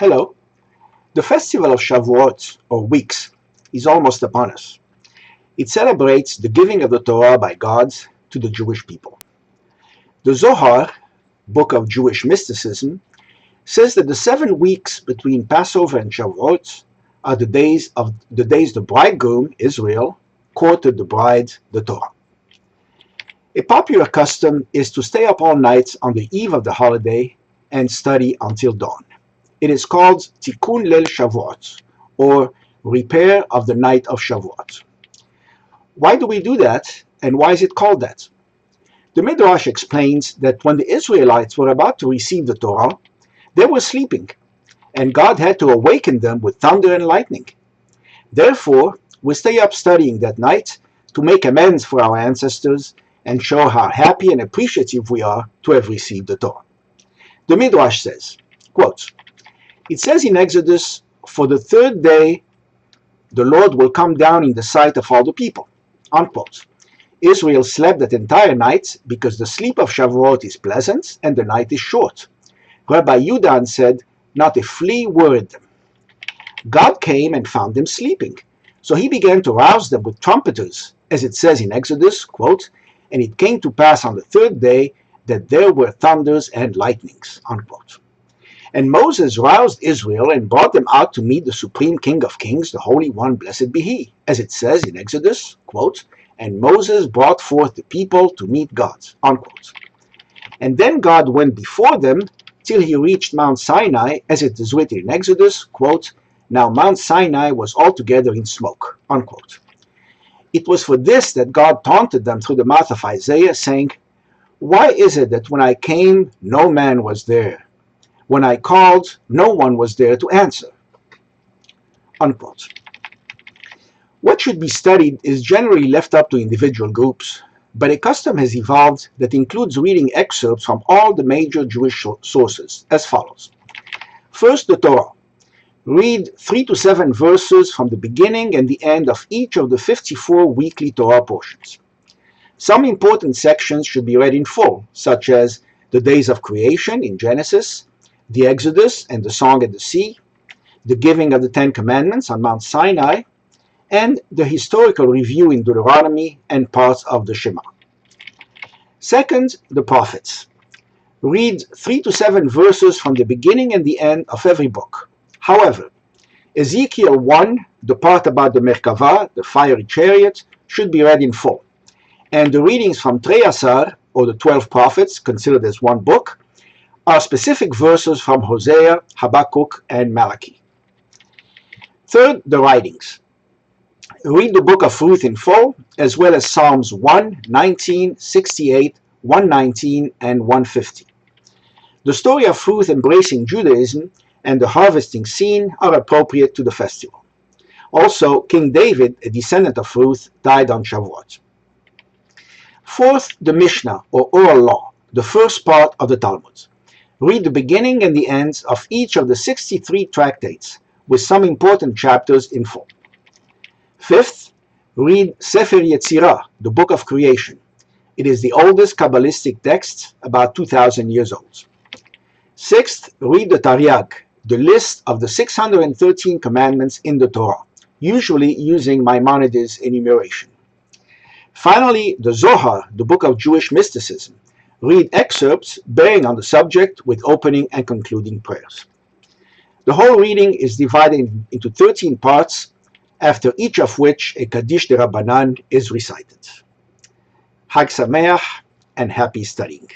Hello. The festival of Shavuot, or weeks, is almost upon us. It celebrates the giving of the Torah by God to the Jewish people. The Zohar, book of Jewish mysticism, says that the 7 weeks between Passover and Shavuot are the days the bridegroom, Israel, courted the bride, the Torah. A popular custom is to stay up all night on the eve of the holiday and study until dawn. It is called Tikkun Lel Shavuot, or repair of the night of Shavuot. Why do we do that, and why is it called that? The Midrash explains that when the Israelites were about to receive the Torah, they were sleeping, and God had to awaken them with thunder and lightning. Therefore, we stay up studying that night to make amends for our ancestors and show how happy and appreciative we are to have received the Torah. The Midrash says, quote, it says in Exodus, "For the 3rd day the Lord will come down in the sight of all the people." Unquote. Israel slept that entire night because the sleep of Shavuot is pleasant and the night is short. Rabbi Yudan said, "Not a flea word." God came and found them sleeping, so he began to rouse them with trumpeters, as it says in Exodus, quote, "And it came to pass on the 3rd day that there were thunders and lightnings." Unquote. And Moses roused Israel and brought them out to meet the Supreme King of Kings, the Holy One, blessed be He, as it says in Exodus, quote, "And Moses brought forth the people to meet God." Unquote. And then God went before them till he reached Mount Sinai, as it is written in Exodus, quote, "Now Mount Sinai was altogether in smoke." Unquote. It was for this that God taunted them through the mouth of Isaiah, saying, "Why is it that when I came, no man was there? When I called, no one was there to answer?" Unquote. What should be studied is generally left up to individual groups, but a custom has evolved that includes reading excerpts from all the major Jewish sources, as follows. First, the Torah. Read 3 to 7 verses from the beginning and the end of each of the 54 weekly Torah portions. Some important sections should be read in full, such as the days of creation in Genesis, the Exodus and the Song at the Sea, the giving of the 10 Commandments on Mount Sinai, and the historical review in Deuteronomy and parts of the Shema. Second, the prophets. Read 3 to 7 verses from the beginning and the end of every book. However, Ezekiel 1, the part about the Merkavah, the fiery chariot, should be read in full, and the readings from Treyasar, or the 12 prophets, considered as one book, are specific verses from Hosea, Habakkuk, and Malachi. Third, the writings. Read the book of Ruth in full, as well as Psalms 1, 19, 68, 119, and 150. The story of Ruth embracing Judaism and the harvesting scene are appropriate to the festival. Also, King David, a descendant of Ruth, died on Shavuot. Fourth, the Mishnah, or oral law, the first part of the Talmud. Read the beginning and the ends of each of the 63 tractates, with some important chapters in full. Fifth, read Sefer Yetzirah, the Book of Creation. It is the oldest Kabbalistic text, about 2,000 years old. Sixth, read the Taryag, the list of the 613 commandments in the Torah, usually using Maimonides' enumeration. Finally, the Zohar, the Book of Jewish mysticism. Read excerpts bearing on the subject with opening and concluding prayers. The whole reading is divided into 13 parts, after each of which a Kaddish de Rabbanan is recited. Chag Sameach and happy studying.